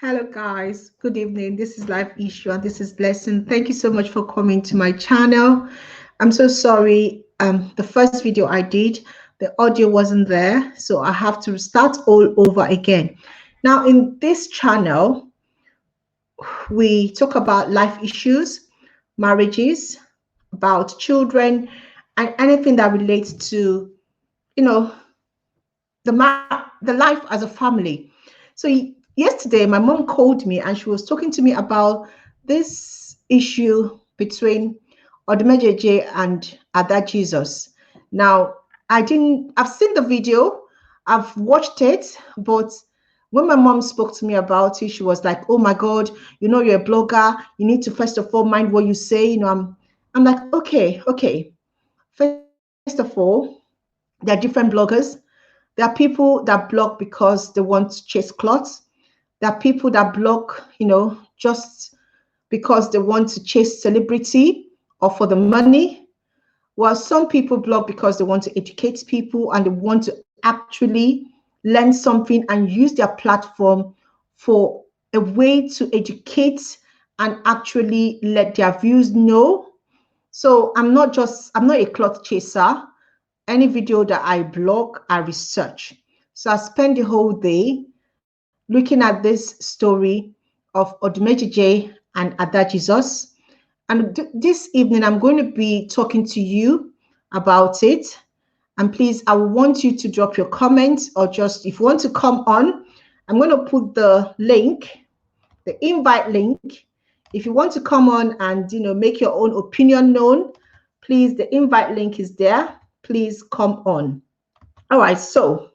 Hello, guys. Good evening. This is Life Issue and this is Blessing. Thank you so much for coming to my channel. I'm so sorry. The first video I did, the audio wasn't there, so I have to start all over again. Now, in this channel, we talk about life issues, marriages, about children, and anything that relates to, you know, the life as a family. So yesterday, my mom called me and she was talking to me about this issue between Odumeje and Ada Jesus. Now, I've seen the video, I've watched it, but when my mom spoke to me about it, she was like, "Oh my God, you're a blogger. You need to first of all mind what you say." I'm like, okay. First of all, there are different bloggers. There are people that blog because they want to chase clots. There are people that blog, just because they want to chase celebrity or for the money. While some people blog because they want to educate people and they want to actually learn something and use their platform for a way to educate and actually let their views know. So I'm not a cloth chaser. Any video that I blog, I research. So I spend the whole day looking at this story of Odumeje and Ada Jesus. And this evening, I'm going to be talking to you about it. And please, I want you to drop your comments or just if you want to come on, I'm going to put the link, the invite link. If you want to come on and make your own opinion known, please, the invite link is there. Please come on. All right, so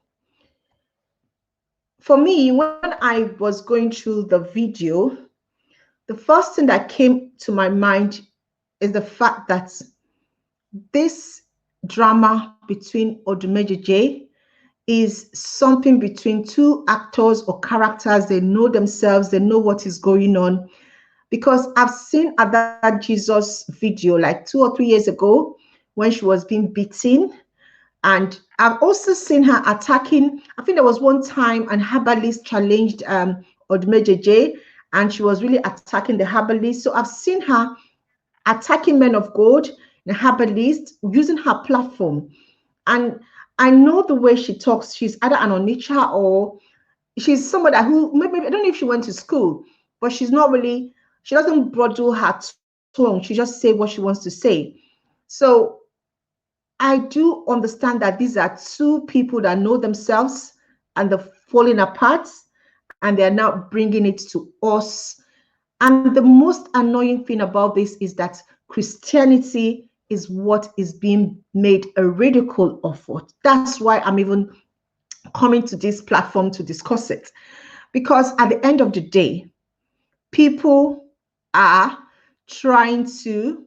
for me, when I was going through the video, the first thing that came to my mind is the fact that this drama between Odumeje is something between two actors or characters. They know themselves, they know what is going on. Because I've seen Ada Jesus video like 2 or 3 years ago when she was being beaten. And I've also seen her attacking. I think there was one time an herbalist challenged Odumeje and she was really attacking the herbalist. So I've seen her attacking men of God, the herbalist, using her platform. And I know the way she talks, she's either an Onitsha or she's somebody who maybe I don't know if she went to school, but she doesn't bridle her tongue. She just say what she wants to say. So I do understand that these are two people that know themselves and they're falling apart and they're now bringing it to us. And the most annoying thing about this is that Christianity is what is being made a ridicule of. What That's why I'm even coming to this platform to discuss it. Because at the end of the day, people are trying to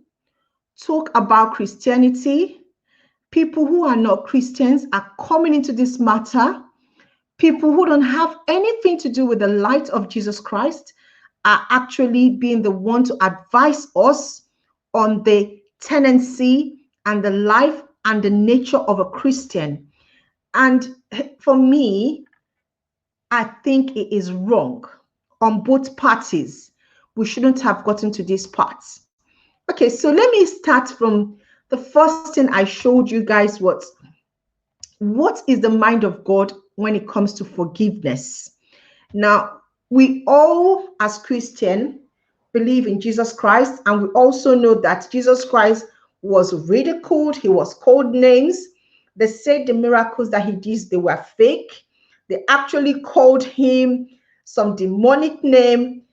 talk about Christianity. People who are not Christians are coming into this matter. People who don't have anything to do with the light of Jesus Christ are actually being the one to advise us on the tendency and the life and the nature of a Christian. And for me, I think it is wrong on both parties. We shouldn't have gotten to this part. Okay, so let me start from the first thing I showed you guys. What is the mind of God when it comes to forgiveness? Now, we all as Christian believe in Jesus Christ, and we also know that Jesus Christ was ridiculed. He was called names. They said the miracles that he did, they were fake. They actually called him some demonic name.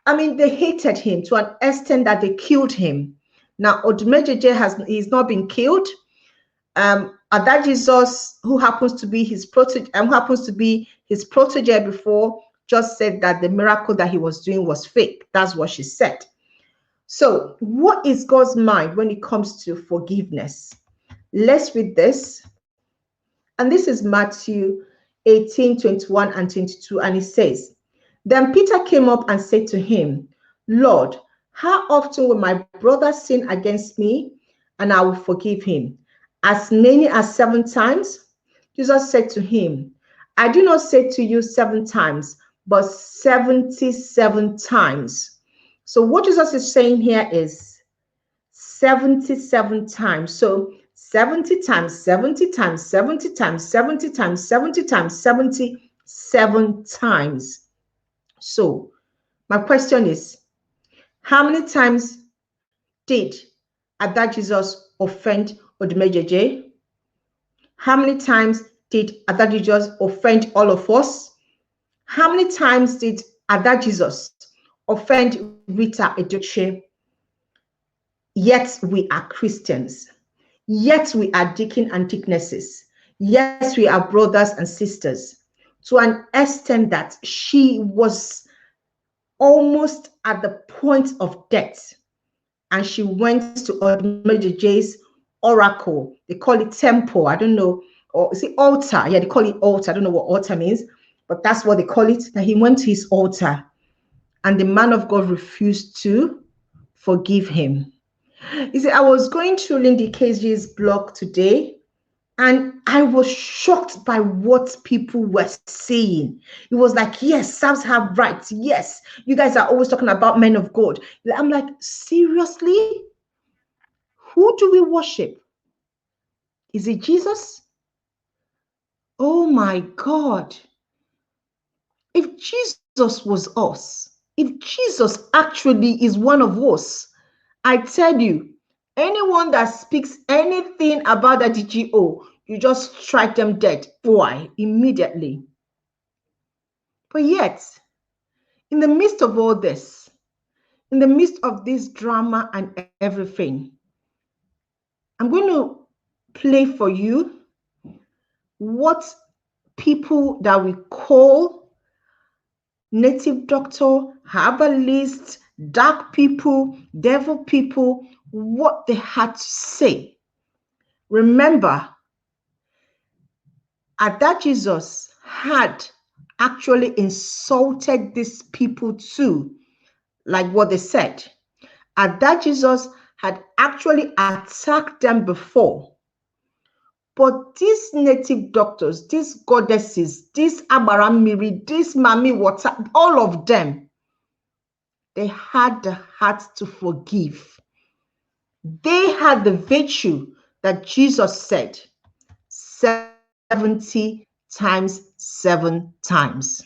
I mean, they hated him to an extent that they killed him. Now, Odumeje he's not been killed. Ada Jesus, who happens to be his protege before, just said that the miracle that he was doing was fake. That's what she said. So, what is God's mind when it comes to forgiveness? Let's read this. And this is Matthew 18:21 and 22. And it says, Then Peter came up and said to him, Lord, how often will my brother sin against me and I will forgive him? As many as 7 times? Jesus said to him, I do not say to you 7 times, but 77 times. So what Jesus is saying here is 77 times. So 70 times, 70 times, 70 times, 70 times, 70 times, 77 times. So my question is, how many times did Ada Jesus offend Odumeje? How many times did Ada Jesus offend all of us? How many times did Ada Jesus offend Rita Edochie? Yet we are Christians. Yet we are deacon and deaconesses. Yes, we are brothers and sisters. To an extent that she was almost at the point of death. And she went to Odumeje's oracle. They call it temple. I don't know. Or is it altar? Yeah, they call it altar. I don't know what altar means, but that's what they call it. That he went to his altar and the man of God refused to forgive him. You see, I was going through Lindy KG's blog today and I was shocked by what people were saying. It was like, yes, Psalms have rights. Yes, you guys are always talking about men of God. I'm like, seriously? Who do we worship? Is it Jesus? Oh my God. If Jesus was us, if Jesus actually is one of us, I tell you, anyone that speaks anything about the DGO, you just strike them dead. Why? Immediately. But yet, in the midst of all this, in the midst of this drama and everything, I'm going to play for you what people that we call native doctor, herbalist, dark people, devil people, what they had to say. Remember, Ada Jesus had actually insulted these people too, like what they said. Ada Jesus had actually attacked them before. But these native doctors, these goddesses, these Abaramiri, these Mami Water, all of them, they had the heart to forgive. They had the virtue that Jesus said 70 times, 7 times.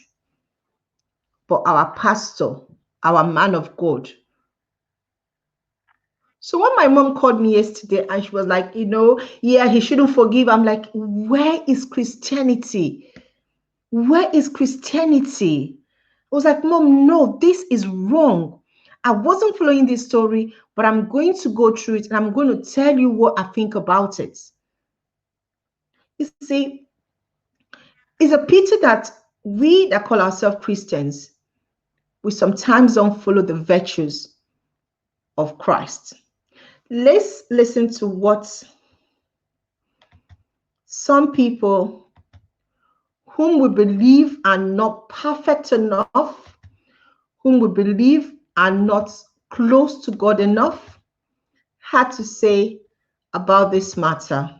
But our pastor, our man of God. So when my mom called me yesterday and she was like, yeah, he shouldn't forgive. I'm like, where is Christianity? Where is Christianity? I was like, Mom, no, this is wrong. I wasn't following this story, but I'm going to go through it and I'm going to tell you what I think about it. You see, it's a pity that we that call ourselves Christians, we sometimes don't follow the virtues of Christ. Let's listen to what some people whom we believe are not perfect enough, whom we believe are not close to God enough, had to say about this matter.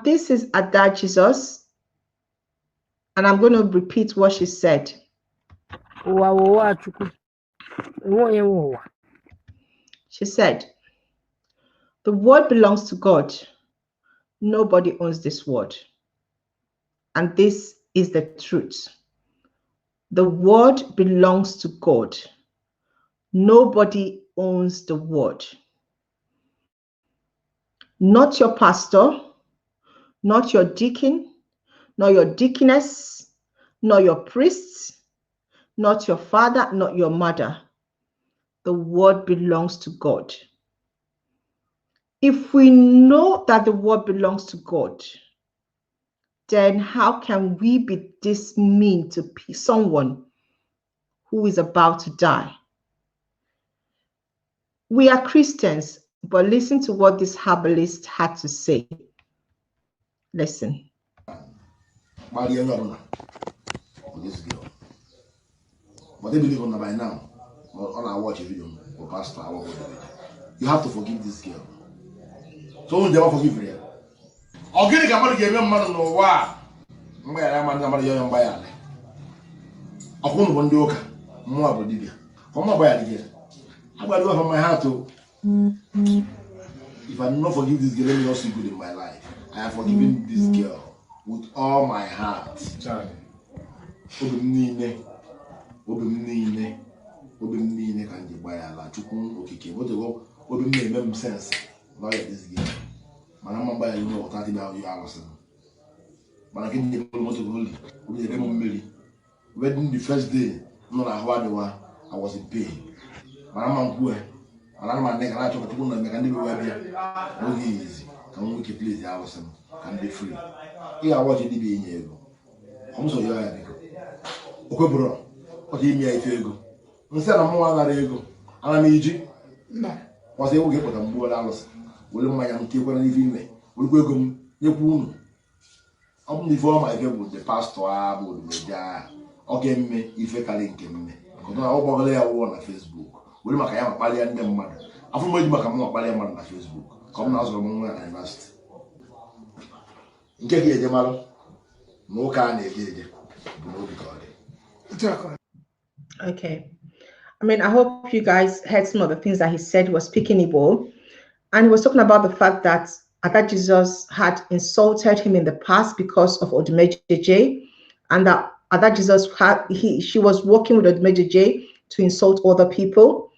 This is Ada Jesus, and I'm going to repeat what she said. She said, the word belongs to God. Nobody owns this word. And this is the truth. The word belongs to God. Nobody owns the word. Not your pastor, not your deacon, nor your deaconess, nor your priests, not your father, not your mother. The word belongs to God. If we know that the word belongs to God, then how can we be this mean to someone who is about to die? We are Christians, but listen to what this herbalist had to say. Listen. This girl. But they believe on by now. Or I watch a video or pastor, you have to forgive this girl. So never forgive her. Ogini ka mmadụ ga-eme mmadụ n'ụwa mgbaghara mmadụ ya mgbaghara. Ọkwụnụ bụ ndị ụka, mmụọ bụ dibịa. Ọma gbaghara gị. Agbado from my heart. If I do not forgive this girl, let me not see good in my life. I have forgiven this girl with all my heart. Obimnine can you buy a lot? Okay, what to go? Obimnine make sense. Not like this girl. Man, buy you know 30,000 hours. But I can't get more to go. We have married. Wedding the first day, not a hard one. I was in pain. Man, poor. And my neck, I took a woman and make a new way. No easy. Can we keep please the hours and be free? Here I watch it be in here. I'm so young. Okay, bro. What do you mean if you go? Instead of more than you go, and I'm Egypt. Was able to get what I'm more hours. Will my young people live in me? Will go come, you wound. Only for my girl with the pastor, I would be there. Okay, me if I can link him. Because I hope I will on Facebook. Will make a Bali and them mother. I've made my Bali man on Facebook. Come now, so I'm going to get here, Jamal. No can Okay. I mean, I hope you guys heard some of the things that he said. He was speaking Igbo, and he was talking about the fact that Ada Jesus had insulted him in the past because of Odumeje, and that Ada Jesus she was working with Odumeje to insult other people.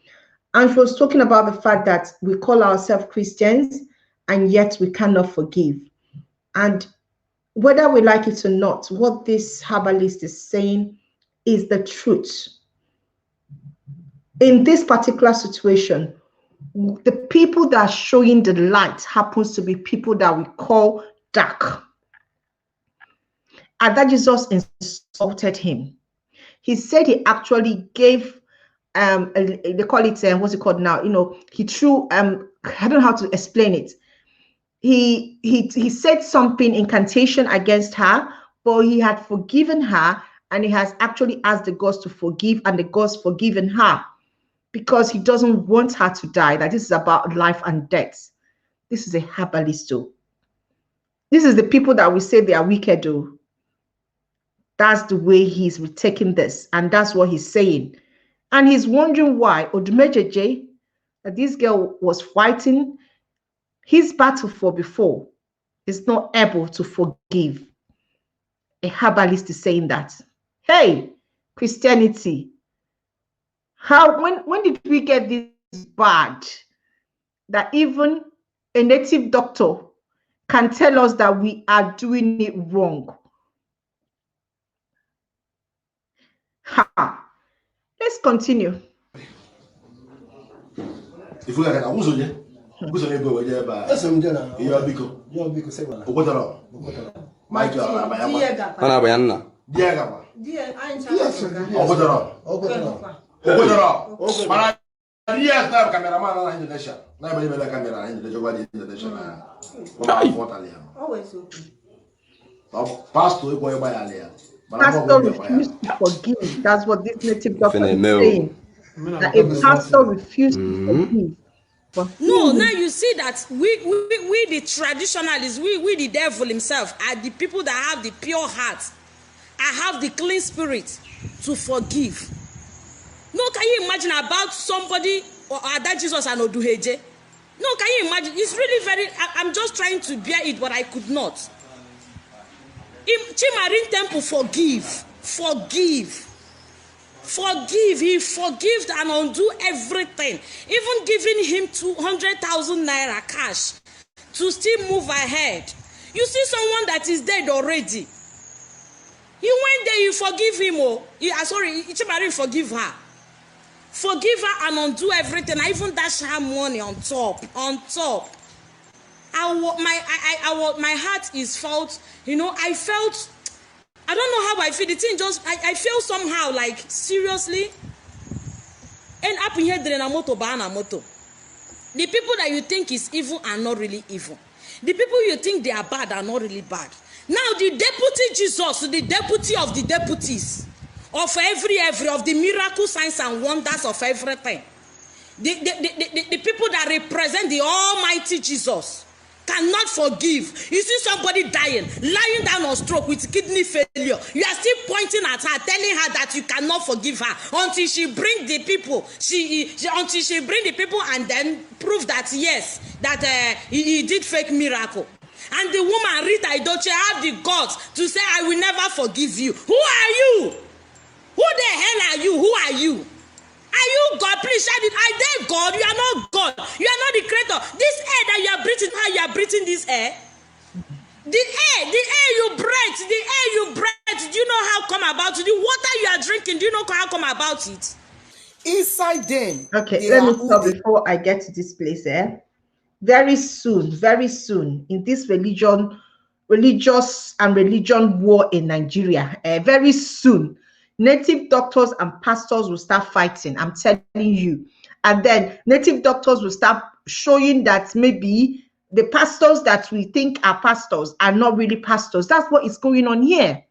And she was talking about the fact that we call ourselves Christians and yet we cannot forgive. And whether we like it or not, what this herbalist is saying is the truth. In this particular situation, the people that are showing the light happens to be people that we call dark. And that Jesus insulted him. He said he actually gave they call it what's it called now? You know, he threw I don't know how to explain it. He said something incantation against her, but he had forgiven her, and he has actually asked the gods to forgive, and the gods forgiven her because he doesn't want her to die. That this is about life and death. This is a herbalist. This is the people that we say they are wicked. That's the way he's taking this, and that's what he's saying. And he's wondering why Odumeje, that this girl was fighting his battle for before, is not able to forgive. A herbalist is saying that. Hey, Christianity, when did we get this bad that even a native doctor can tell us that we are doing it wrong? Ha. Let's continue. If we are who's on go with Pastor refused to forgive. That's what this native doctor is saying. That a pastor refused to forgive. No, now you see that we the traditionalists, we the devil himself are the people that have the pure heart. I have the clean spirit to forgive. No, can you imagine about somebody or that Jesus and Odumeje? No, can you imagine? It's really very. I'm just trying to bear it, but I could not. Chimarin Temple, forgive. He forgave and undo everything, even giving him 200,000 naira cash to still move ahead. You see someone that is dead already. He went there, you forgive him. Sorry, Chimarin forgive her. Forgive her and undo everything. I even dash her money on top. My heart is felt, I felt, I don't know how I feel. The thing just, I feel somehow like, seriously. And up in here, the people that you think is evil are not really evil. The people you think they are bad are not really bad. Now the deputy Jesus, the deputy of the deputies, of every of the miracle signs and wonders of everything. The people that represent the Almighty Jesus. cannot forgive. You see somebody dying, lying down on stroke with kidney failure. You are still pointing at her, telling her that you cannot forgive her until she bring the people. Until she bring the people and then prove that yes, that he did fake miracle. And the woman Rita Edochie have the guts to say, I will never forgive you. Who are you? Who the hell are you? Who are you? Are you God? Please shout it. Are they God? You are not God. You are not the creator. This air that you are breathing, how you are breathing this air? The air you breathe, do you know how come about it? The water you are drinking, do you know how come about it? Inside them. Okay, let me stop before I get to this place. Very soon, in this religious and religion war in Nigeria, very soon, native doctors and pastors will start fighting. I'm telling you. And then native doctors will start showing that maybe the pastors that we think are pastors are not really pastors. That's what is going on here.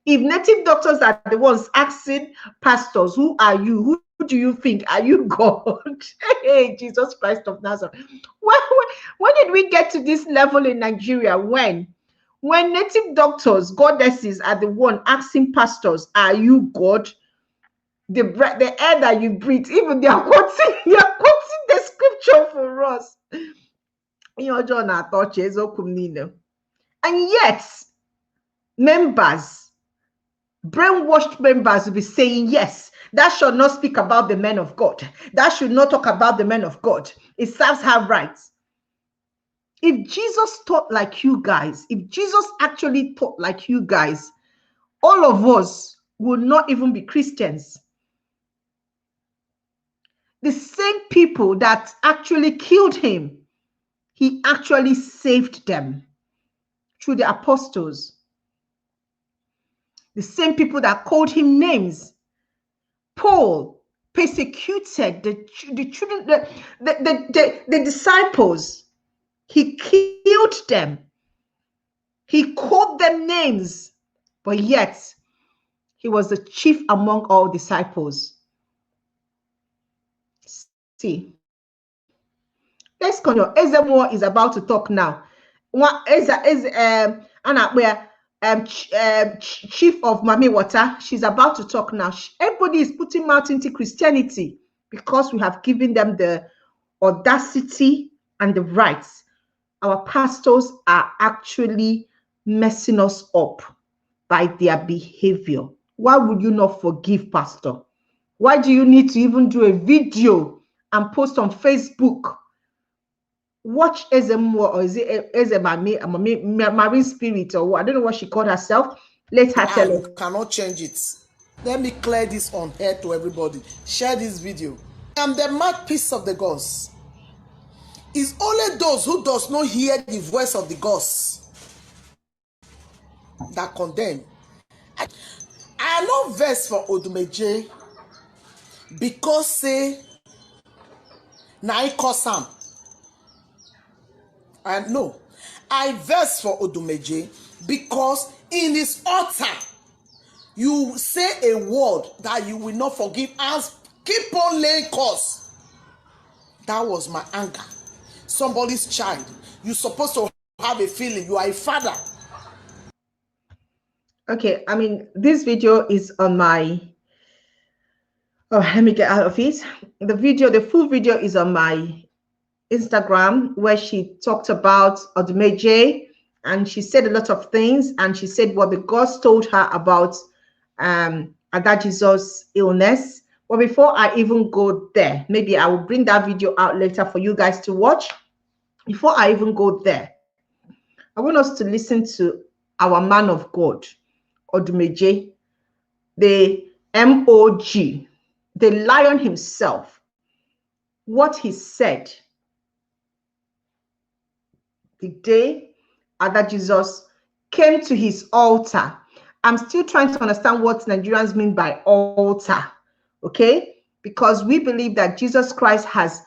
If native doctors are the ones asking pastors, who are you? Who do you think? Are you God? Hey, Jesus Christ of Nazareth. When did we get to this level in Nigeria? When native doctors, goddesses, are the one asking pastors, are you God? The air that you breathe, even they are quoting the scripture for us. And yet, brainwashed members will be saying, yes, that should not speak about the men of God. That should not talk about the men of God. It serves her rights. If Jesus taught like you guys, if Jesus actually taught like you guys, all of us would not even be Christians. The same people that actually killed him, he actually saved them through the apostles. The same people that called him names. Paul persecuted the children, the disciples. He killed them. He called them names, but yet he was the chief among all disciples. See, let's continue. Ezemo is about to talk now. Chief of Mami Water, she's about to talk now. Everybody is putting mouth into Christianity because we have given them the audacity and the rights. Our pastors are actually messing us up by their behavior. Why would you not forgive, Pastor? Why do you need to even do a video and post on Facebook? Watch Ezemo, or is it Marine Spirit, or what? I don't know what she called herself. Let her tell us. You cannot change it. Let me clear this on air to everybody. Share this video. I'm the mouthpiece of the gods. It's only those who does not hear the voice of the gods that condemn. I know verse for Odumeje because say na I cause am. And no, I verse for Odumeje because in his altar you say a word that you will not forgive and keep on laying curse. That was my anger. Somebody's child. You're supposed to have a feeling. You are a father. Okay, I mean, this video is on my... Oh, let me get out of it. The full video is on my Instagram, where she talked about Odumeje, and she said a lot of things, and she said what the gods told her about Ada Jesus' illness. But before I even go there, maybe I will bring that video out later for you guys to watch. Before I even go there, I want us to listen to our man of God, Odumeje, the MOG, the lion himself, what he said the day Ada Jesus came to his altar. I'm still trying to understand what Nigerians mean by altar, okay? Because we believe that Jesus Christ has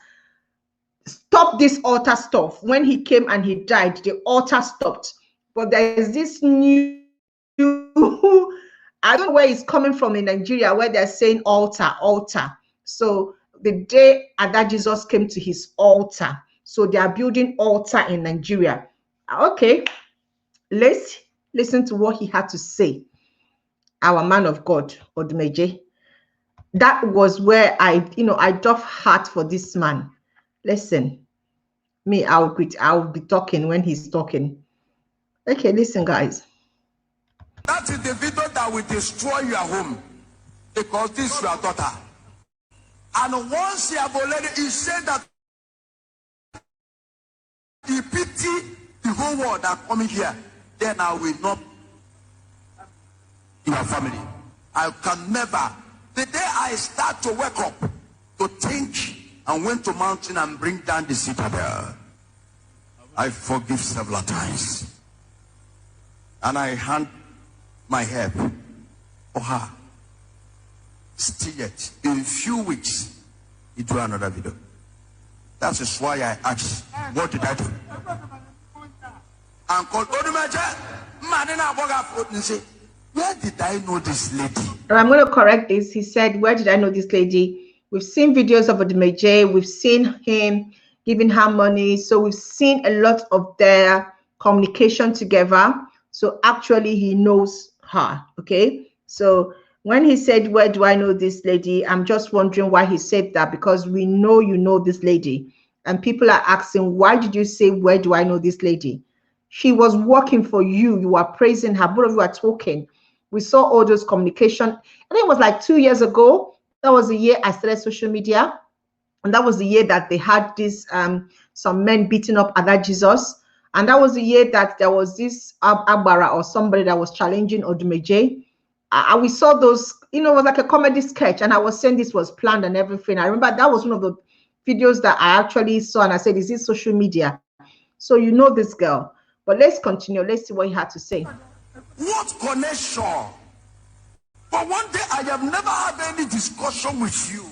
stopped this altar stuff. When he came and he died, the altar stopped. But there is this new, I don't know where it's coming from in Nigeria, where they're saying altar. So the day Ada Jesus came to his altar, so they are building altar in Nigeria. Okay, let's listen to what he had to say. Our man of God, Odumeje. That was where I doff heart for this man. Listen, me, I'll be talking when he's talking. Okay, listen, guys. That is the video that will destroy your home because this is your daughter. And once you have already, he said that he pity the whole world that coming here, then I will not your family. I can never. The day I start to wake up to think and went to mountain and bring down the citadel, I forgive several times. And I hand my help for her. Still yet, in a few weeks, he do another video. That is why I asked, what did I do? And called Odumeje, Madina Boga Fruit and say, where did I know this lady? I'm going to correct this. He said, where did I know this lady? We've seen videos of Odumeje. We've seen him giving her money. So we've seen a lot of their communication together. So actually, he knows her. Okay. So when he said, where do I know this lady? I'm just wondering why he said that, because we know you know this lady. And people are asking, why did you say, where do I know this lady? She was working for you. You are praising her. Both of you are talking. We saw all those communication. I think it was like 2 years ago. That was the year I started social media. And that was the year that they had this, some men beating up other Jesus. And that was the year that there was this Agbara or somebody that was challenging Odumeje. We saw those, it was like a comedy sketch. And I was saying this was planned and everything. I remember that was one of the videos that I actually saw. And I said, is this social media? So you know this girl. But let's continue. Let's see what he had to say. What connection? But one day I have never had any discussion with you.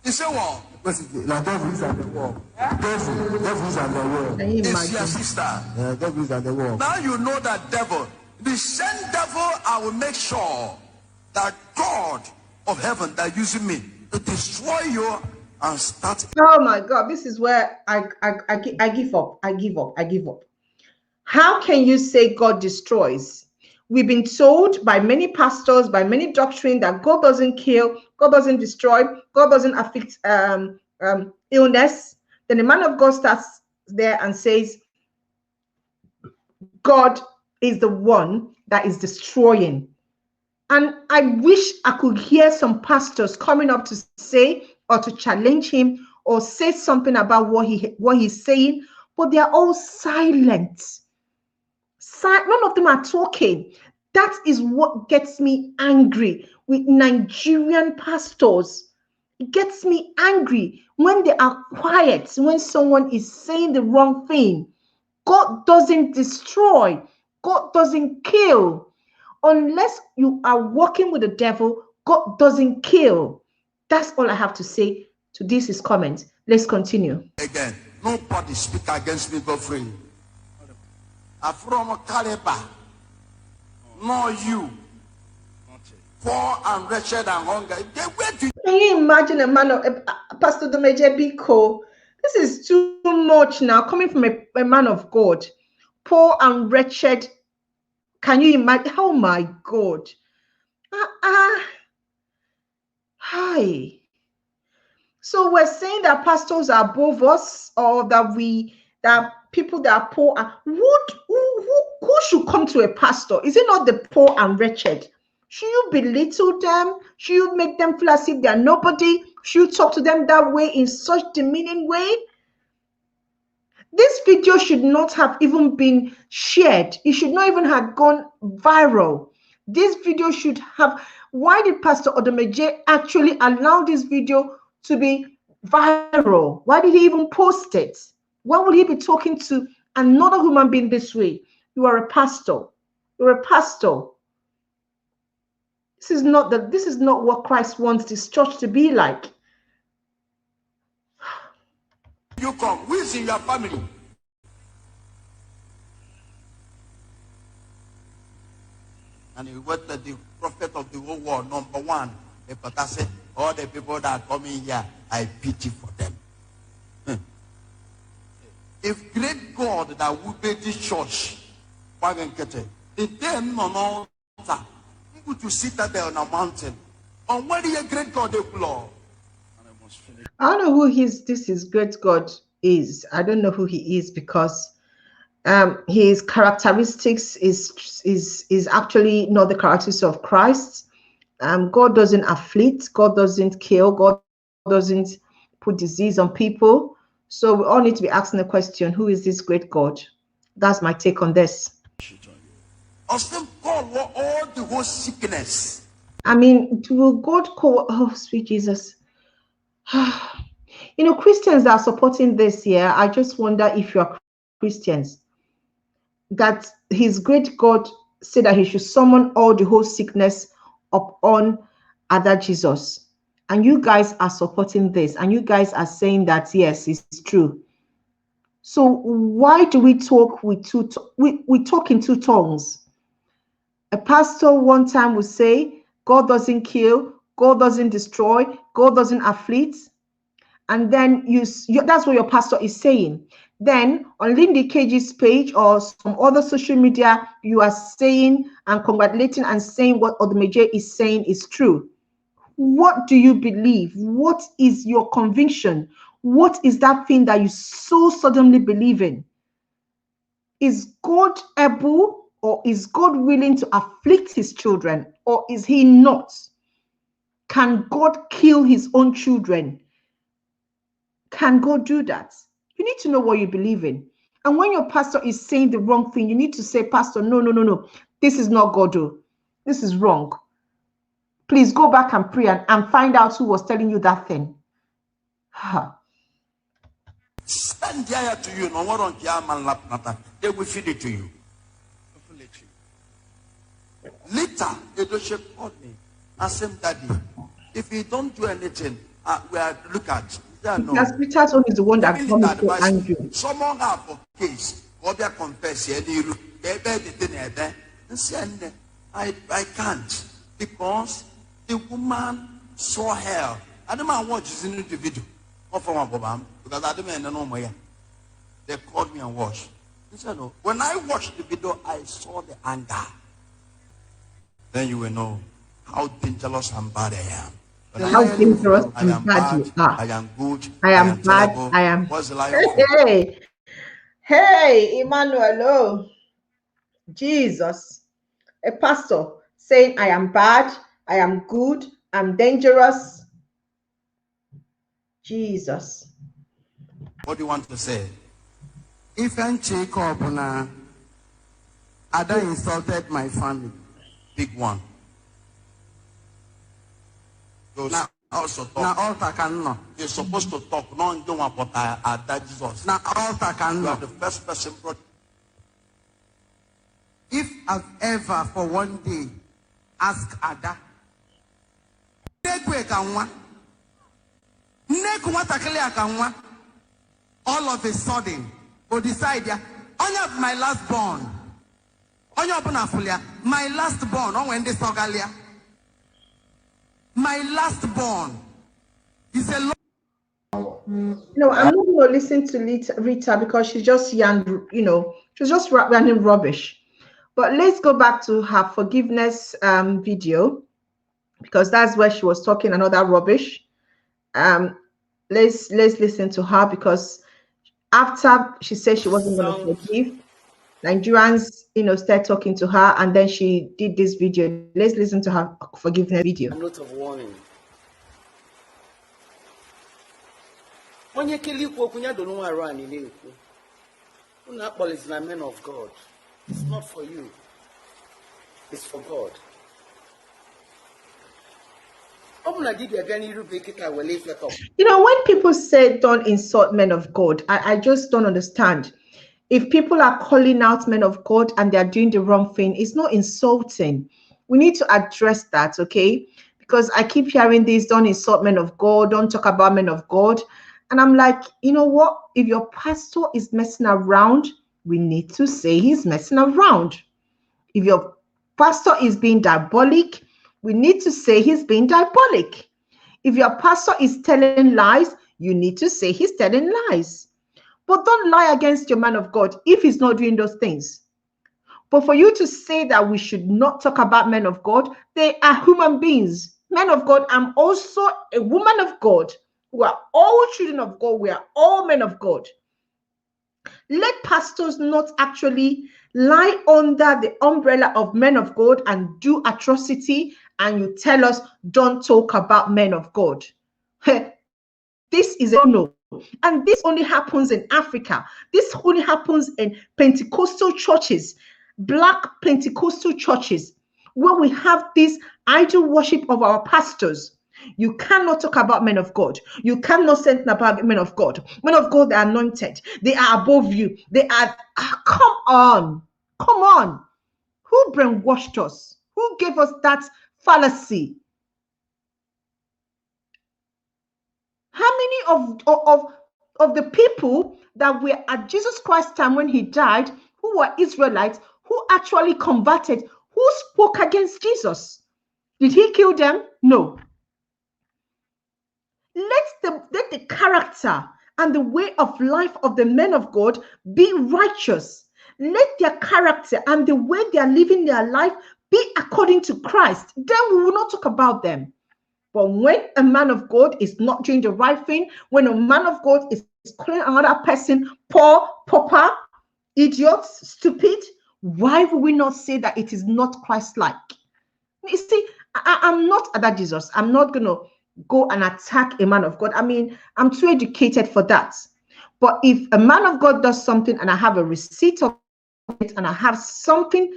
He said, what? The devil is at the wall. Devil is at the wall. Can you It's imagine? your sister. The devil is at the wall. Now you know that devil. The same devil, I will make sure that God of heaven that using me to destroy you and start. Oh my God, this is where I give up. I give up. How can you say God destroys? We've been told by many pastors, by many doctrine, that God doesn't kill, God doesn't destroy, God doesn't afflict illness. Then the man of God starts there and says, God is the one that is destroying. And I wish I could hear some pastors coming up to say or to challenge him or say something about what he's saying, but they're all silent. None of them are talking. That is what gets me angry with Nigerian pastors. It gets me angry when they are quiet, when someone is saying the wrong thing. God doesn't destroy. God doesn't kill. Unless you are working with the devil, God doesn't kill. That's all I have to say to this is comment. Let's continue. Again, nobody speak against me, Godfrey. I'm from Caliber. Nor you. Poor and wretched and hungry. Can you imagine a man of Pastor Odumeje Biko? This is too much now coming from a man of God. Poor and wretched. Can you imagine? Oh my God. Hi. So we're saying that pastors are above us, or that people that are poor who should come to a pastor? Is it not the poor and wretched? Should you belittle them? Should you make them feel as if they're nobody? Should you talk to them that way, in such demeaning way? This video should not have even been shared. It should not even have gone viral. This video should have. Why did Pastor Odumeje actually allow this video to be viral? Why did he even post it? Why would he be talking to another human being this way? You are a pastor. You're a pastor. This is not what Christ wants this church to be like. You come. Who is in your family? And he was the prophet of the whole world, number one. But I said, all the people that are coming here, I pity for them. if great God that will be this church, the day no people to sit there on a mountain. On where the great God they blow. I don't know who this great God is. I don't know who he is because his characteristics is actually not the characteristics of Christ. God doesn't afflict, God doesn't kill, God doesn't put disease on people. So we all need to be asking the question, who is this great God? That's my take on this. Austin call all the whole sickness. I mean, will God call, oh, sweet Jesus. You know, Christians that are supporting this here, I just wonder if you're Christians, that his great God said that he should summon all the whole sickness upon other Jesus. And you guys are supporting this, and you guys are saying that, yes, it's true. So why do we talk with we talk in two tongues? A pastor one time will say, God doesn't kill, God doesn't destroy, God doesn't afflict. And then that's what your pastor is saying. Then on Lindy Cage's page or some other social media, you are saying and congratulating and saying what Odumeje is saying is true. What do you believe? What is your conviction? What is that thing that you so suddenly believe in? Is God able, or is God willing to afflict his children, or is he not? Can God kill his own children? Can God do that? You need to know what you believe in. And when your pastor is saying the wrong thing, you need to say, Pastor, no. This is not God. This is wrong. Please go back and pray and find out who was telling you that thing. Send the to you, no more on Kiaman Lapnata. They will feed it to you. Later, Edochie called me and said, Daddy, if you don't do anything, we are look at. No. Because Peter's own is the one that got me so angry. Someone have a case, or they confess, I can't, because the woman saw her. I don't know what is in the video. Because I don't know my. They called me and watched. He said, no. When I watched the video, I saw the anger. Then you will know how dangerous and bad I am. How dangerous and bad you are. I am good. I am bad. Terrible. I am. What's the life? Hey, Emmanuel. Jesus. A pastor saying, I am bad. I am good. I'm dangerous. Jesus. What do you want to say? If I'm Jacob, Ada insulted my family. Big one. Now, also talk. Now altar can no. You're supposed to talk. No, you don't want to that Jesus. Now altar can You no. are the first person brought. If I've ever for one day asked Ada, all of a sudden, or decide on my last born. On your my last born, on when they saw Galia. My last born is a No, I'm not going to listen to Rita because she's just young, she's just running rubbish. But let's go back to her forgiveness video, because that's where she was talking another rubbish. Let's listen to her, because after she said she wasn't going to forgive, Nigerians, started talking to her, and then she did this video. Let's listen to her forgiveness video. A note of warning. Onye kili kwa kunya don't know around in you. Unapol is a man of God. It's not for you. It's for God. When people say don't insult men of God, I just don't understand. If people are calling out men of God and they're doing the wrong thing, it's not insulting. We need to address that, okay? Because I keep hearing this, don't insult men of God, don't talk about men of God. And I'm like, you know what? If your pastor is messing around, we need to say he's messing around. If your pastor is being diabolic, we need to say he's being diabolic. If your pastor is telling lies, you need to say he's telling lies. But don't lie against your man of God if he's not doing those things. But for you to say that we should not talk about men of God, they are human beings. Men of God, I'm also a woman of God. We are all children of God. We are all men of God. Let pastors not actually lie under the umbrella of men of God and do atrocity, and you tell us don't talk about men of God. This is a no. And this only happens in Africa. This only happens in Pentecostal churches, Black Pentecostal churches, where we have this idol worship of our pastors. You cannot talk about men of God. You cannot say about men of God. Men of God, they are anointed. They are above you. They are, come on. Come on. Who brainwashed us? Who gave us that fallacy? How many of the people that were at Jesus Christ's time when he died, who were Israelites, who actually converted, who spoke against Jesus? Did he kill them? No. Let the character and the way of life of the men of God be righteous. Let their character and the way they are living their life be according to Christ. Then we will not talk about them. But when a man of God is not doing the right thing, when a man of God is calling another person poor, pauper, idiot, stupid, why would we not say that it is not Christ-like? You see, I'm not that Jesus. I'm not going to go and attack a man of God. I mean, I'm too educated for that. But if a man of God does something and I have a receipt of it and I have something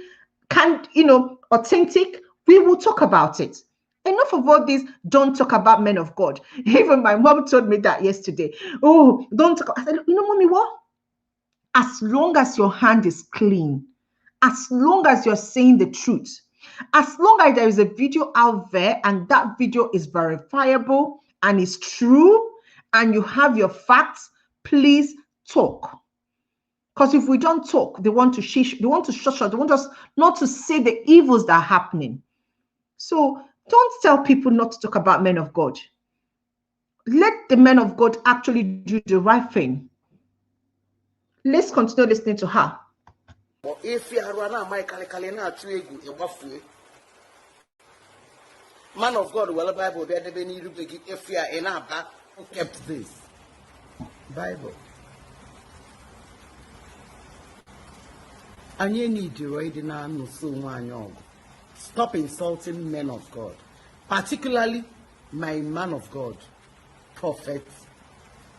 authentic, we will talk about it. Enough of all this, don't talk about men of God. Even my mom told me that yesterday. Oh, don't talk. I said, mommy, what? As long as your hand is clean, as long as you're saying the truth, as long as there is a video out there and that video is verifiable and is true and you have your facts, please talk. Because if we don't talk, they want to shush us, they want us not to say the evils that are happening. So don't tell people not to talk about men of God. Let the men of God actually do the right thing. Let's continue listening to her. If you are man of God, well, Bible, if you are in our back, who kept this Bible? And you need to read now. Stop insulting men of God, particularly my man of God, prophet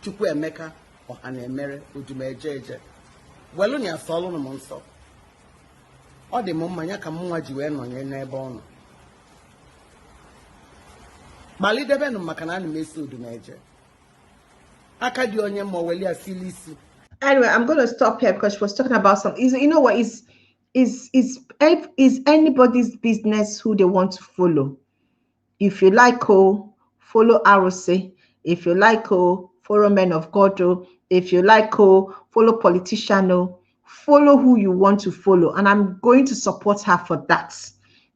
Chukwuemeka Ohanemere Odumeje. Well, only a solo no monster. All the moment can move you on your neighbor. Bali debe no makana ni mesi Odumeje. Akadi onye mo weli asilisi. Anyway, I'm going to stop here because she was talking about something. You know what is anybody's business who they want to follow. If you like, follow ROC. If you like, follow men of God. If you like, follow politician. Follow who you want to follow. And I'm going to support her for that.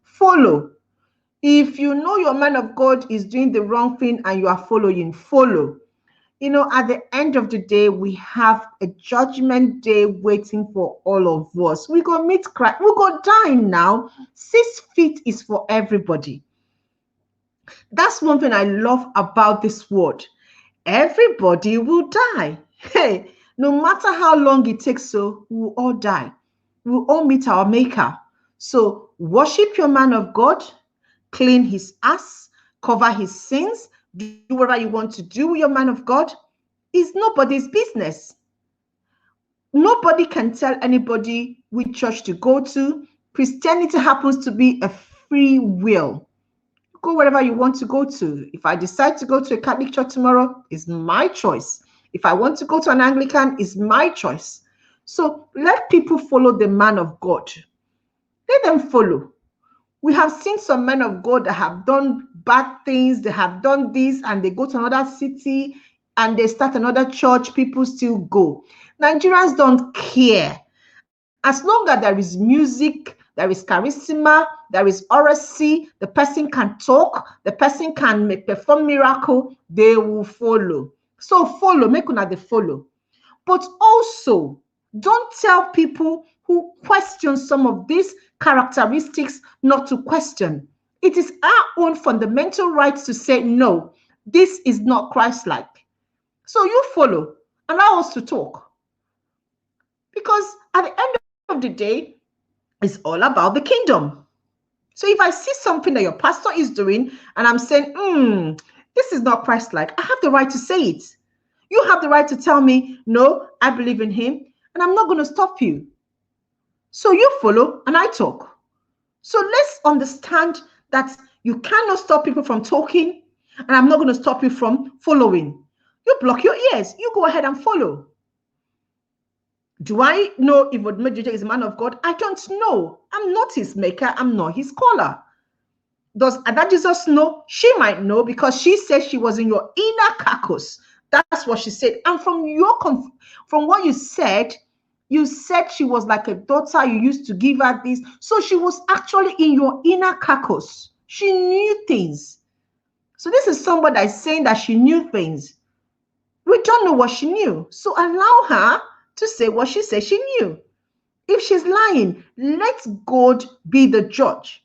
Follow. If you know your man of God is doing the wrong thing and you are following, follow. At the end of the day, we have a judgment day waiting for all of us. We go meet Christ. We go die now. 6 feet is for everybody. That's one thing I love about this word. Everybody will die. Hey, no matter how long it takes, so we'll all die. We'll all meet our maker. So worship your man of God, clean his ass, cover his sins, do whatever you want to do with your man of God. It's nobody's business. Nobody can tell anybody which church to go to. Christianity happens to be a free will. Go wherever you want to go to. If I decide to go to a Catholic church tomorrow, it's my choice. If I want to go to an Anglican, it's my choice. So let people follow the man of God. Let them follow. We have seen some men of God that have done bad things. They have done this and they go to another city and they start another church. People still go. Nigerians don't care. As long as there is music, there is charisma, there is oracy, the person can talk, the person can perform miracle, they will follow. So follow, make una the follow. But also, don't tell people who question some of these characteristics not to question. It is our own fundamental right to say, no, this is not Christ-like. So you follow, allow us to talk. Because at the end of the day, it's all about the kingdom. So if I see something that your pastor is doing and I'm saying, this is not Christ-like, I have the right to say it. You have the right to tell me, no, I believe in him, and I'm not going to stop you. So you follow and I talk. So let's understand that you cannot stop people from talking, and I'm not going to stop you from following. You block your ears. You go ahead and follow. Do I know if Odumeje is a man of God? I don't know. I'm not his maker. I'm not his caller. Does that Jesus know? She might know because she said she was in your inner carcass. That's what she said. And from what you said she was like a daughter. You used to give her this. So she was actually in your inner carcass. She knew things. So this is somebody that is saying that she knew things. We don't know what she knew. So allow her to say what she said she knew. If she's lying, let God be the judge.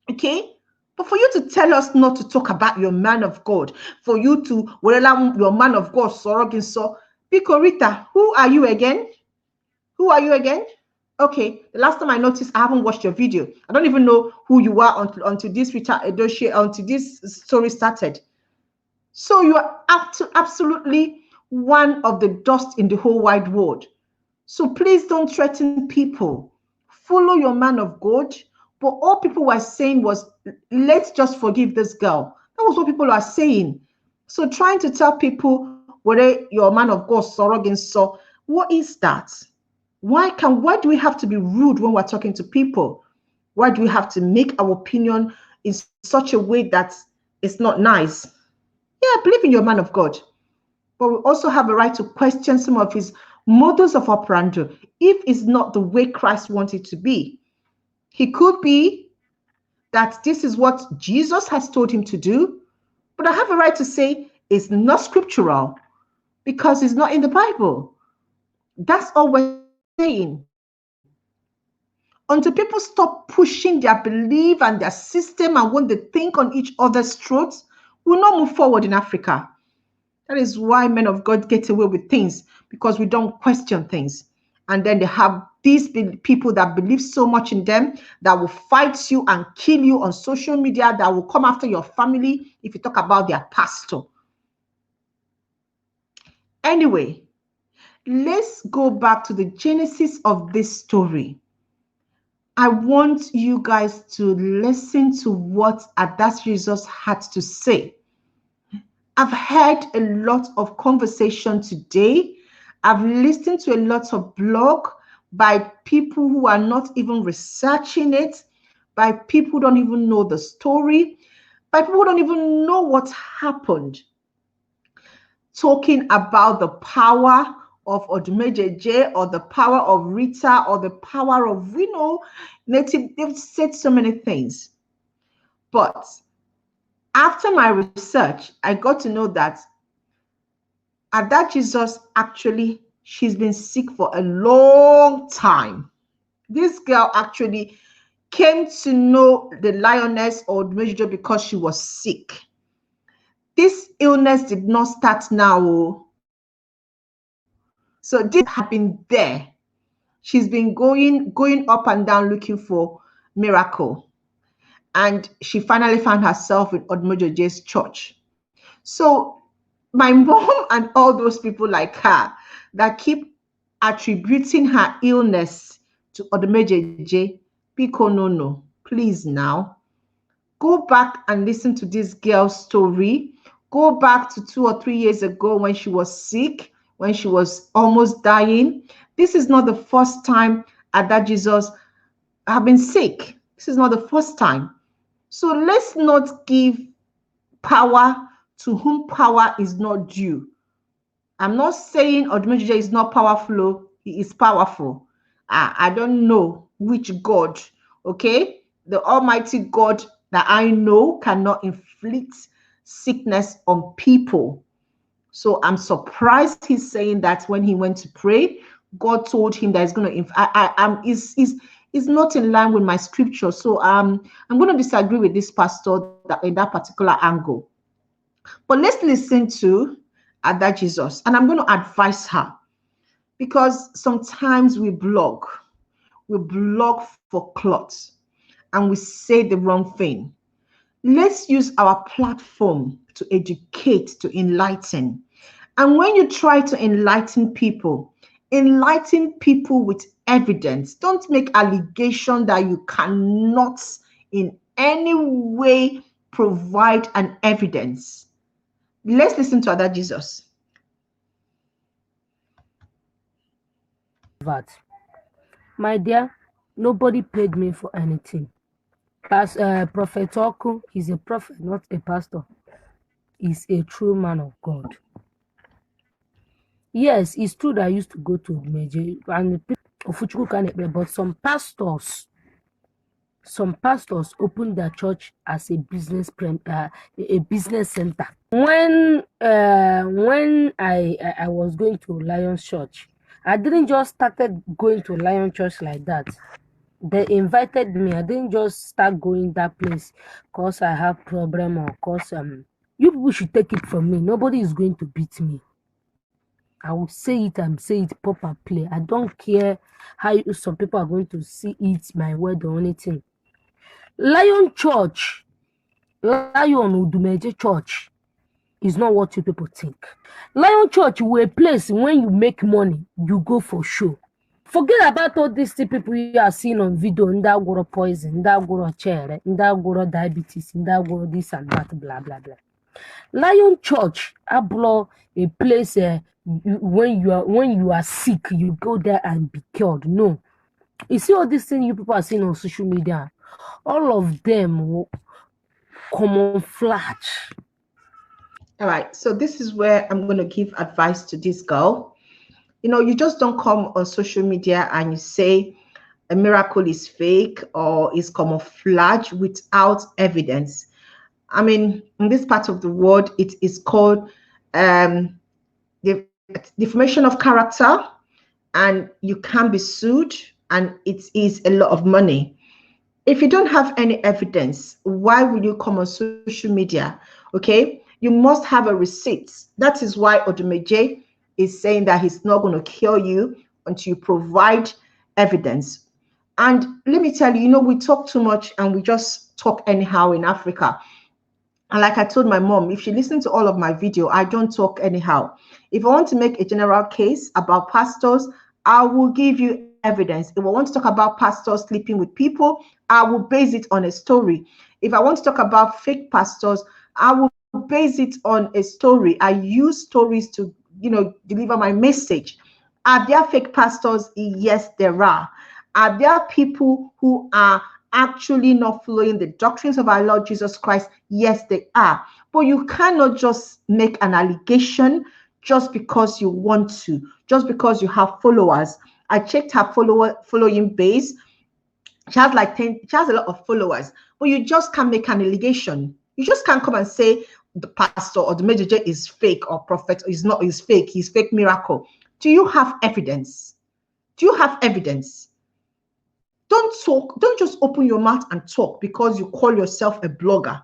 Okay? But for you to tell us not to talk about your man of God, for you to, whatever your man of God, Sorogin so, Picorita, who are you again? Who are you again? Okay, the last time I noticed, I haven't watched your video. I don't even know who you are until this Yul Edochie, until this story started. So you are absolutely one of the dust in the whole wide world. So please don't threaten people. Follow your man of God. But all people were saying was, let's just forgive this girl. That was what people are saying. So trying to tell people whether you're a man of God, Sorogin so, what is that? Why do we have to be rude when we're talking to people? Why do we have to make our opinion in such a way that it's not nice? Yeah, I believe in your man of God. But we also have a right to question some of his modus of operandi if it's not the way Christ wanted it to be. He could be that this is what Jesus has told him to do, but I have a right to say it's not scriptural because it's not in the Bible. That's all we're saying. Until people stop pushing their belief and their system and when they think on each other's truths, we'll not move forward in Africa. That is why men of God get away with things, because we don't question things. And then they have these people that believe so much in them that will fight you and kill you on social media, that will come after your family if you talk about their pastor. Anyway, let's go back to the genesis of this story. I want you guys to listen to what Adas Jesus had to say. I've heard a lot of conversation today. I've listened to a lot of blog by people who are not even researching it, by people who don't even know the story, by people who don't even know what happened. Talking about the power of Odumeje or the power of Rita or the power of, Native. They've said so many things. But after my research, I got to know that Adas Jesus actually, she's been sick for a long time. This girl actually came to know the lioness or Odumeje because she was sick. This illness did not start now. So this had been there. She's been going up and down looking for miracle. And she finally found herself in Odumeje's church. So my mom and all those people like her that keep attributing her illness to Odumeje, Pico no. Please now, go back and listen to this girl's story. Go back to 2 or 3 years ago when she was sick, when she was almost dying. This is not the first time Adas Jesus have been sick. This is not the first time. So let's not give power to whom power is not due. I'm not saying Odumeje is not powerful. He is powerful. I don't know which God, okay? The Almighty God that I know cannot inflict sickness on people. So I'm surprised he's saying that when he went to pray, God told him that he's going to. Is not in line with my scripture. So I'm going to disagree with this pastor that in that particular angle. But let's listen to Ada Jesus, and I'm going to advise her, because sometimes we blog for clots, and we say the wrong thing. Let's use our platform to educate, to enlighten. And when you try to enlighten people with evidence. Don't make allegation that you cannot in any way provide an evidence. Let's listen to Ada Jesus. That, my dear, nobody paid me for anything. As Prophet Oku, he's a prophet, not a pastor. He's a true man of God. Yes, it's true that I used to go to Odumeje and but some pastors opened their church as a business center. When I was going to Lion's Church, I didn't just started going to Lion Church like that. They invited me. I didn't just start going that place because I have problem or because you people should take it from me. Nobody is going to beat me. I will say it and say it proper play. I don't care how some people are going to see it, my word or anything. Lion Odumeje Church is not what you people think. Lion Church will a place when you make money, you go for show. Forget about all these people you are seeing on video, ndagoro poison, ndagoro chere, ndagoro diabetes, ndagoro this and that, blah, blah, blah. Lion Church, ablo, a place when you are sick, you go there and be cured. No. You see all these things you people are seeing on social media, all of them will camouflage. All right, so this is where I'm going to give advice to this girl. You just don't come on social media and you say a miracle is fake or is camouflage without evidence. I mean, in this part of the world, it is called the defamation of character, and you can be sued, and it is a lot of money. If you don't have any evidence, why will you come on social media? Okay, you must have a receipt. That is why Odumeje is saying that he's not going to kill you until you provide evidence. And let me tell you, we talk too much and we just talk anyhow in Africa. And like I told my mom, if she listens to all of my video, I don't talk anyhow. If I want to make a general case about pastors, I will give you evidence. If I want to talk about pastors sleeping with people, I will base it on a story. If I want to talk about fake pastors, I will base it on a story. I use stories to, deliver my message. Are there fake pastors? Yes, there are. Are there people who are actually not following the doctrines of our Lord Jesus Christ? Yes, they are. But you cannot just make an allegation just because you want to, just because you have followers. I checked her following base. She has like 10, she has a lot of followers, but you just can't make an allegation. You just can't come and say the pastor or the message is fake or prophet is fake, he's fake miracle. Do you have evidence? Do you have evidence? Don't just open your mouth and talk because you call yourself a blogger.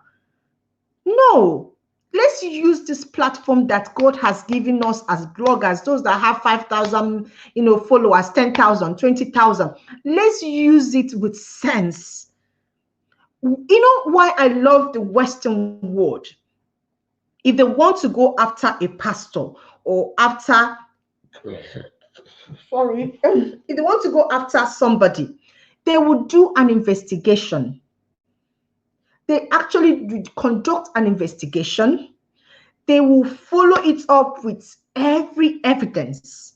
No, let's use this platform that God has given us as bloggers, those that have 5,000, followers, 10,000, 20,000. Let's use it with sense. You know why I love the Western world? If they want to go after a pastor or after, if they want to go after somebody, they will do an investigation. They actually conduct an investigation. They will follow it up with every evidence.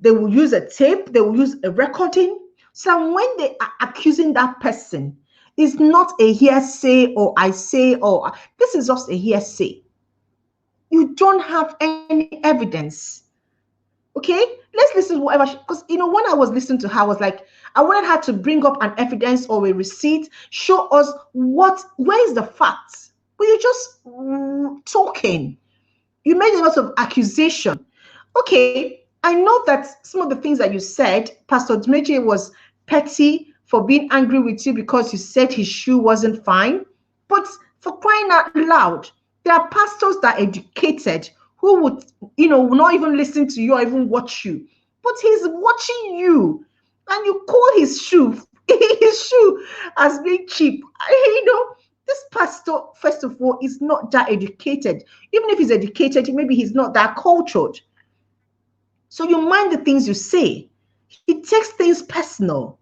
They will use a tape. They will use a recording. So when they are accusing that person, it's not a hearsay or I say, or this is just a hearsay. You don't have any evidence. Okay, let's listen to whatever, because when I was listening to her, I was like, I wanted her to bring up an evidence or a receipt, show us where is the facts. But you're just talking. you made a lot of accusation. Okay, I know that some of the things that you said, Pastor Odumeje was petty for being angry with you because you said his shoe wasn't fine. But for crying out loud, there are pastors that are educated who would, not even listen to you or even watch you. But he's watching you, and you call his shoe, his shoe as being cheap. This pastor, first of all, is not that educated. Even if he's educated, maybe he's not that cultured. So you mind the things you say. He takes things personal.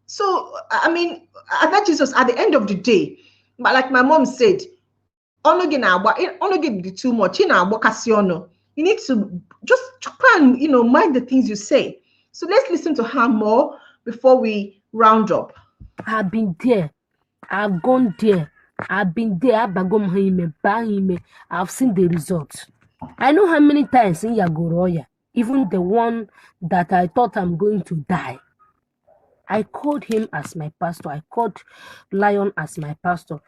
So, I mean, that Jesus, at the end of the day, but like my mom said, too much. You need to just try and, mind the things you say. So let's listen to her more before we round up. I've been there. I've gone there. I've been there. I've seen the results. I know how many times in Yagoroya, even the one that I thought I'm going to die, I called him as my pastor. I called Lion as my pastor.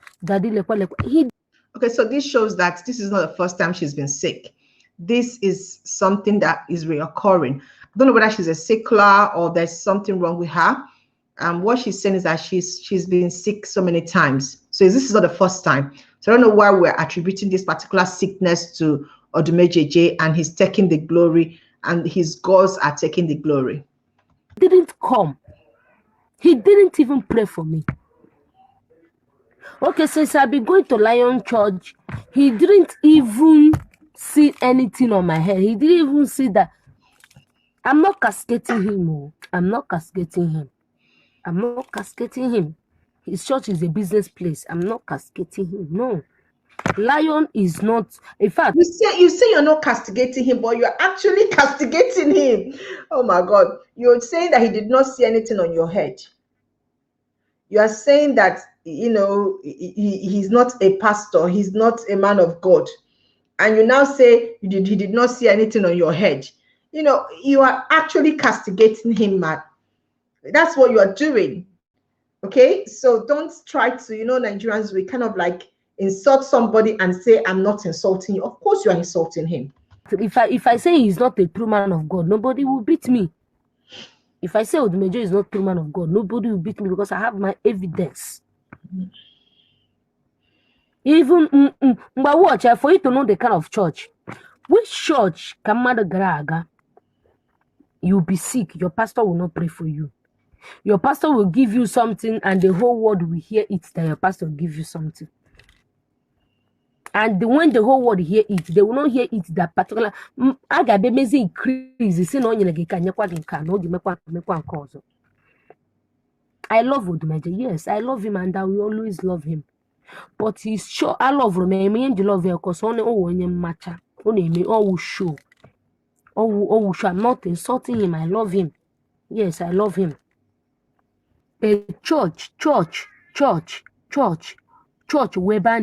Okay, so this shows that this is not the first time she's been sick. This is something that is reoccurring. I don't know whether she's a sickler or there's something wrong with her. What she's saying is that she's been sick so many times. So this is not the first time. So I don't know why we're attributing this particular sickness to Odumeje, and he's taking the glory, and his gods are taking the glory. Didn't come. He didn't even pray for me. Okay, since I've been going to Lion Church, he didn't even see anything on my head. He didn't even see that. I'm not casketing him. I'm not casketing him. I'm not casketing him. His church is a business place. I'm not casketing him. No. Lion is not. In fact, you say you're not castigating him, but you're actually castigating him. Oh my God. You're saying that he did not see anything on your head. You are saying that, he's not a pastor, he's not a man of God. And you now say he did not see anything on your head. You are actually castigating him, man. That's what you are doing. Okay, so don't try to, Nigerians, we kind of like insult somebody and say, I'm not insulting you. Of course, you are insulting him. If I say he's not a true man of God, nobody will beat me. If I say Odumeje is not a true man of God, nobody will beat me because I have my evidence. Even watch for you to know the kind of church. Which church can mother graga? You'll be sick. Your pastor will not pray for you. Your pastor will give you something, and the whole world will hear it that your pastor will give you something. And when the whole world hear it, they will not hear it that particular. I love Odumeje. Yes, I love him, and I will always love him. But he's sure I love him. I mean, you love him because only matter. Only all show. Oh, I'm not insulting him. I love him. Yes, I love him. A church whereby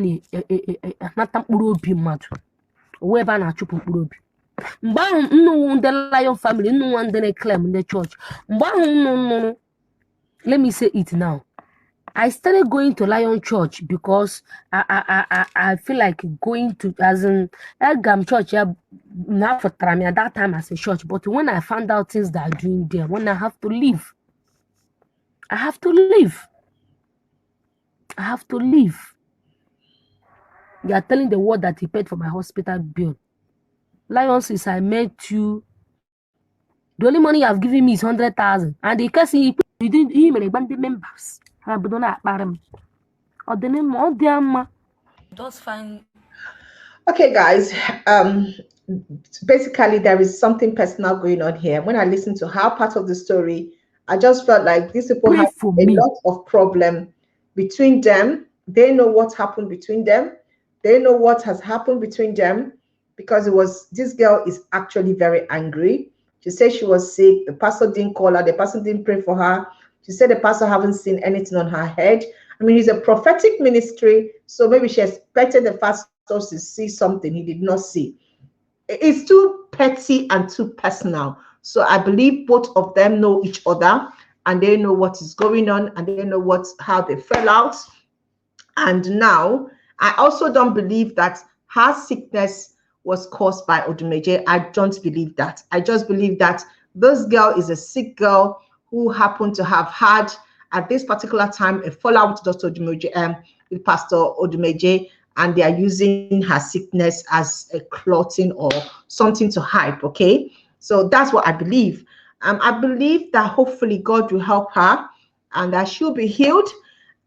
anata mkpụrụ obi mmadụ whereby na-achụpụ mkpụrụ obi mgbe ahụ nnụnụ ndị Lion family nnụnụ ndị na-claim ndị church mgbe ahụ nnụnụ let me say it now. I started going to Lion Church because I feel like going to as in Elgam Church now for me at that time as a church, but when I found out things that are doing there, when I have to leave. I have to leave. They are telling the world that he paid for my hospital bill. Lion, since I met you, the only money you have given me is 100,000, and the case you didn't even the members. Just fine. Okay, guys. Basically, there is something personal going on here. When I listened to her part of the story, I just felt like these people have a lot of problem between them. They know what happened between them. They know what has happened between them, because this girl is actually very angry. She said she was sick. The pastor didn't call her. The pastor didn't pray for her. She said the pastor haven't seen anything on her head. I mean, it's a prophetic ministry, so maybe she expected the pastor to see something he did not see. It's too petty and too personal. So I believe both of them know each other, and they know what is going on, and they know how they fell out. And now I also don't believe that her sickness was caused by Odumeje. I don't believe that. I just believe that this girl is a sick girl who happened to have had at this particular time a fallout with Dr. Odumeje, with Pastor Odumeje, and they are using her sickness as a clothing or something to hype. Okay, so that's what I believe. I believe that hopefully God will help her and that she'll be healed.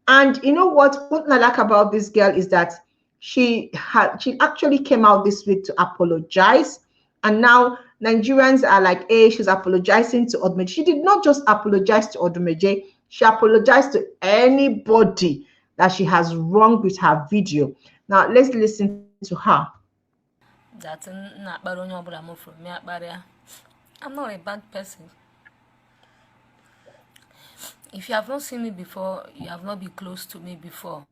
And you know what I like about this girl is that she actually came out this week to apologize. And now Nigerians are like, hey, she's apologizing to Odumeje. She did not just apologize to Odumeje, she apologized to anybody that she has wronged with her video. Now let's listen to her. That I'm not a bad person. If you have not seen me before, you have not been close to me before.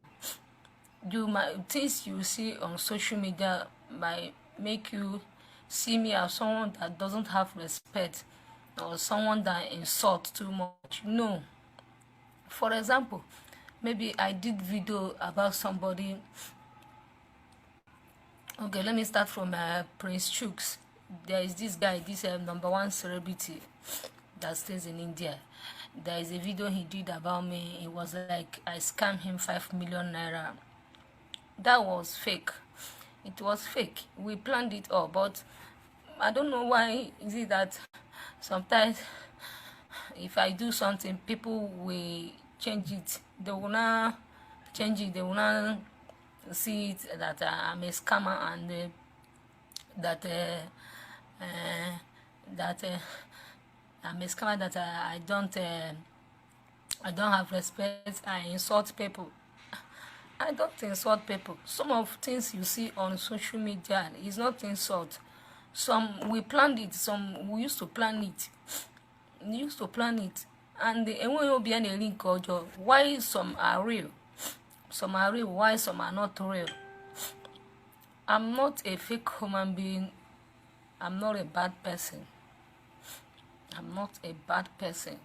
Things you see on social media might make you see me as someone that doesn't have respect or someone that insults too much. No. For example, maybe I did video about somebody. Okay, let me start from Prince Chooks. There is this guy, this #1 celebrity that stays in India. There is a video he did about me. It was like I scammed him 5 million naira. That was fake. It was fake. We planned it all, but I don't know why is it that sometimes if I do something, people will change it. They will not change it. They will not see it that I'm a scammer and that I'm a scammer, that I don't have respect. I insult people. I don't insult people. Some of things you see on social media is not insult. Some we planned it. Some we used to plan it. We used to plan it, and the will be a link. Why some are real? Some are real. Why some are not real? I'm not a fake human being. I'm not a bad person. I'm not a bad person.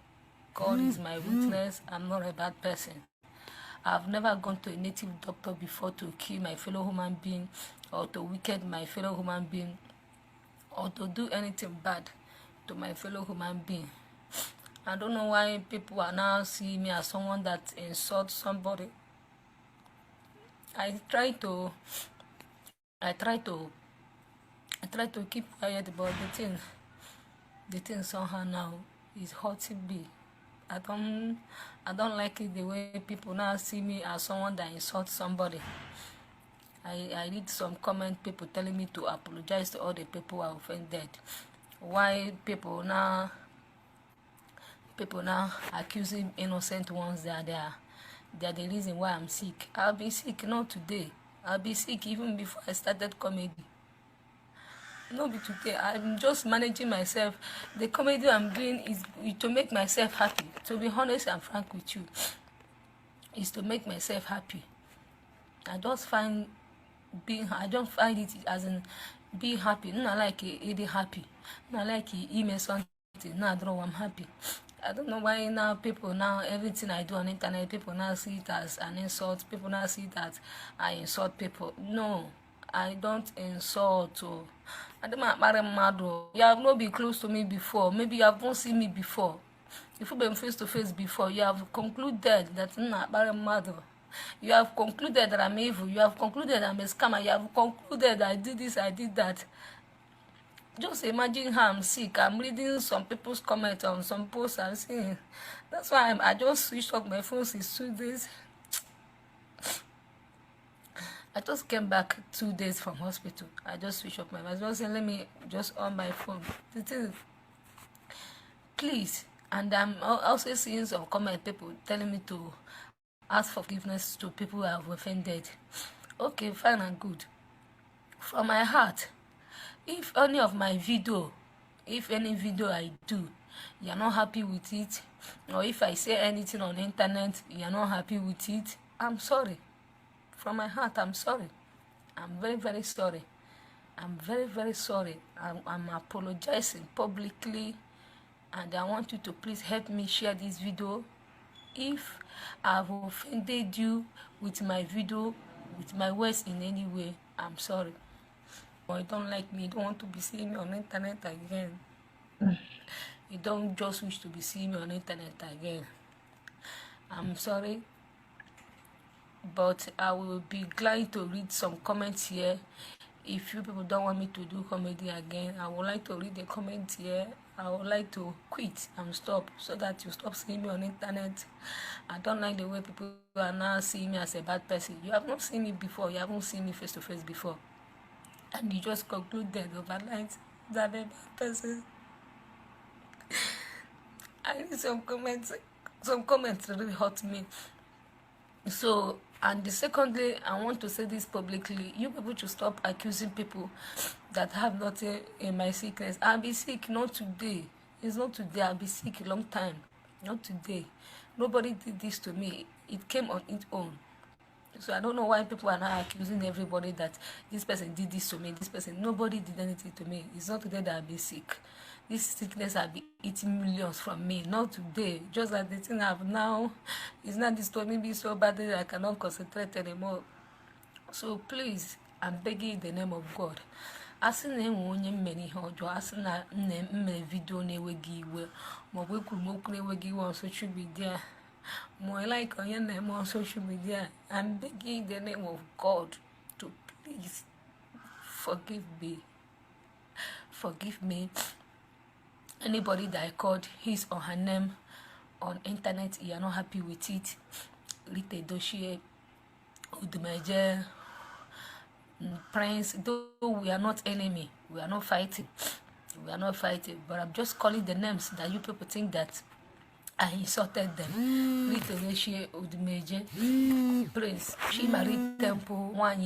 God is my witness. I'm not a bad person. I've never gone to a native doctor before to kill my fellow human being or to wicked my fellow human being or to do anything bad to my fellow human being. I don't know why people are now seeing me as someone that insults somebody. I try to keep quiet, but the thing somehow now is hurting me. I don't like it the way people now see me as someone that insults somebody. I read some comment, people telling me to apologize to all the people I offended. Why people now accusing innocent ones that they are the reason why I'm sick. I'll be sick not today. I'll be sick even before I started comedy. Not be today. I'm just managing myself. The comedy I'm doing is to make myself happy. To be honest and frank with you, is to make myself happy. I don't find it as in being happy. Not like it happy. Not like email something. No, I don't know. I'm happy. I don't know why now people now everything I do on internet, people now see it as an insult. People now see that I insult people. No, I don't insult. I don't mad. You have not been close to me before. Maybe you have not seen me before. If you've been face to face before, you have concluded that mad. You have concluded that I'm evil. You have concluded I'm a scammer. You have concluded that I did this, I did that. Just imagine how I'm sick. I'm reading some people's comments on some posts I'm seeing. That's why I just switched off my phone since 2 days. I just came back 2 days from hospital. I just switched off my phone. I just said, let me just on my phone. Please. And I'm also seeing some comment people telling me to ask forgiveness to people I have offended. Okay, fine and good. From my heart. If any video I do, you're not happy with it, or if I say anything on the internet, you're not happy with it, I'm sorry. From my heart, I'm sorry. I'm very, very sorry. I'm very, very sorry. I'm apologizing publicly, and I want you to please help me share this video. If I've offended you with my video, with my words in any way, I'm sorry. or you don't like me, you don't want to be seeing me on the internet again. You don't just wish to be seeing me on the internet again. I'm sorry, but I will be glad to read some comments here. If you people don't want me to do comedy again, I would like to read the comments here. I would like to quit and stop so that you stop seeing me on the internet. I don't like the way people are now seeing me as a bad person. You have not seen me before. You haven't seen me face to face before. And you just concluded overnight that I'm a bad person. I need some comments. Some comments really hurt me. So, and secondly, I want to say this publicly. You people should stop accusing people that have nothing in my sickness. I'll be sick, not today. It's not today. I'll be sick a long time. Not today. Nobody did this to me. It came on its own. So I don't know why people are now accusing everybody that this person did this to me, this person. Nobody did anything to me. It's not today that I'll be sick. This sickness will be eating millions from me, not today. Just that the thing I have now is not disturbing me so badly that I cannot concentrate anymore. So please, I'm begging in the name of God. Asị na enwe onye mmere ihe ọjọọ, asị na mmere vidio na-enweghị iwe maọbụ ekwuru m okwu na-enweghị iwe on social media, more like onye na-eme on social media, I'm begging in the name of God to please forgive me. Forgive me. Anybody that I called his or her name on internet, you are not happy with it. Yul Edochie, Odumeje, Prince, though we are not enemy, we are not fighting. We are not fighting, but I'm just calling the names that you people think that I insulted them. Yul Edochie, Odumeje, Prince, Chimari Temple, I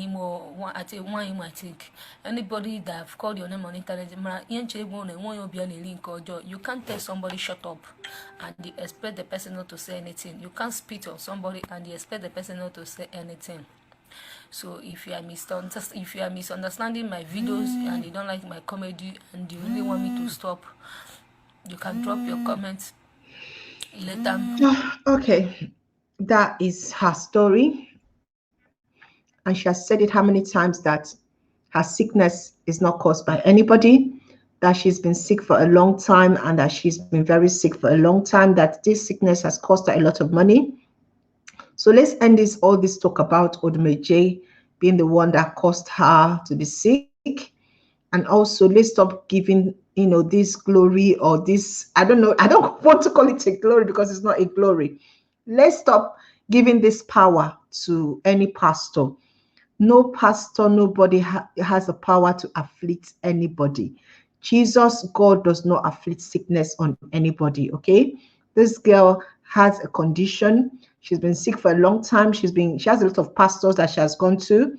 think. Anybody that have called your name on internet, you can't tell somebody shut up and you expect the person not to say anything. You can't spit on somebody and you expect the person not to say anything. So if you are misunderstanding my videos and you don't like my comedy and you really want me to stop, you can drop your comments later. Okay, that is her story. And she has said it how many times that her sickness is not caused by anybody, that she's been sick for a long time and that she's been very sick for a long time, that this sickness has cost her a lot of money. So let's end all this talk about Odumeje being the one that caused her to be sick. And also let's stop giving, this glory or this, I don't know, I don't want to call it a glory because it's not a glory. Let's stop giving this power to any pastor. No pastor, nobody has a power to afflict anybody. Jesus, God, does not afflict sickness on anybody, okay? This girl has a condition. She's been sick for a long time. She has a lot of pastors that she has gone to.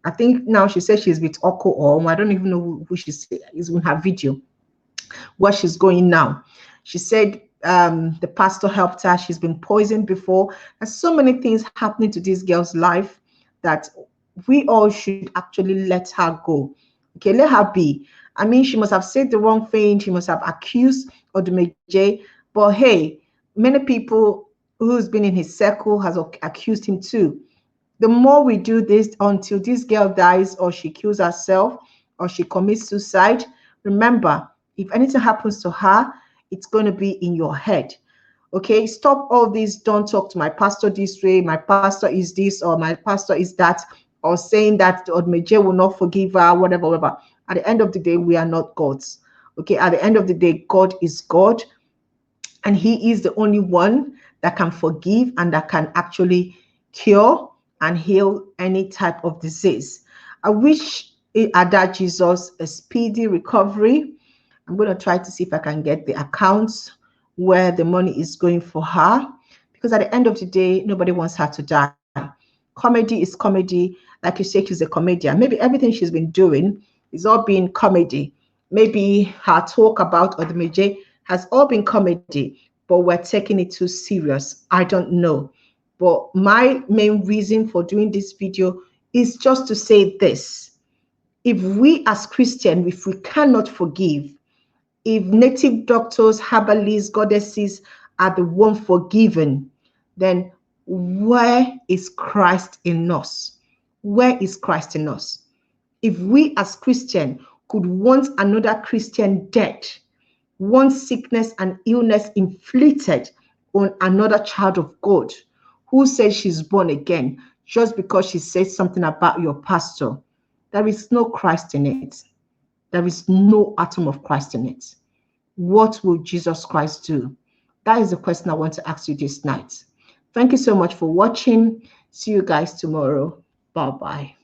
I think now she says she's with Oko, or I don't even know who she is in her video, where she's going now. She said the pastor helped her. She's been poisoned before. There's so many things happening to this girl's life that we all should actually let her go. Okay, let her be. I mean, she must have said the wrong thing. She must have accused Odumeje. But hey, many people who's been in his circle has accused him too. The more we do this until this girl dies or she kills herself or she commits suicide, remember, if anything happens to her, it's going to be in your head. Okay, stop all this. Don't talk to my pastor this way. My pastor is this or my pastor is that, or saying that Odumeje will not forgive her, whatever, whatever. At the end of the day, we are not gods. Okay, at the end of the day, God is God, and he is the only one that can forgive and that can actually cure and heal any type of disease. I wish Ada Jesus a speedy recovery. I'm going to try to see if I can get the accounts where the money is going for her, because at the end of the day, nobody wants her to die. Comedy is comedy. Like you say, she's a comedian. Maybe everything she's been doing is all been comedy. Maybe her talk about Odumeje has all been comedy, but we're taking it too serious. I don't know. But my main reason for doing this video is just to say this. If we as Christians, if we cannot forgive, if native doctors, herbalists, goddesses are the one forgiven, then where is Christ in us? Where is Christ in us? if we as Christians could want another Christian dead, want sickness and illness inflicted on another child of God who says she's born again just because she says something about your pastor, there is no Christ in it. There is no atom of Christ in it. What will Jesus Christ do? That is the question I want to ask you this night. Thank you so much for watching. See you guys tomorrow. Bye-bye.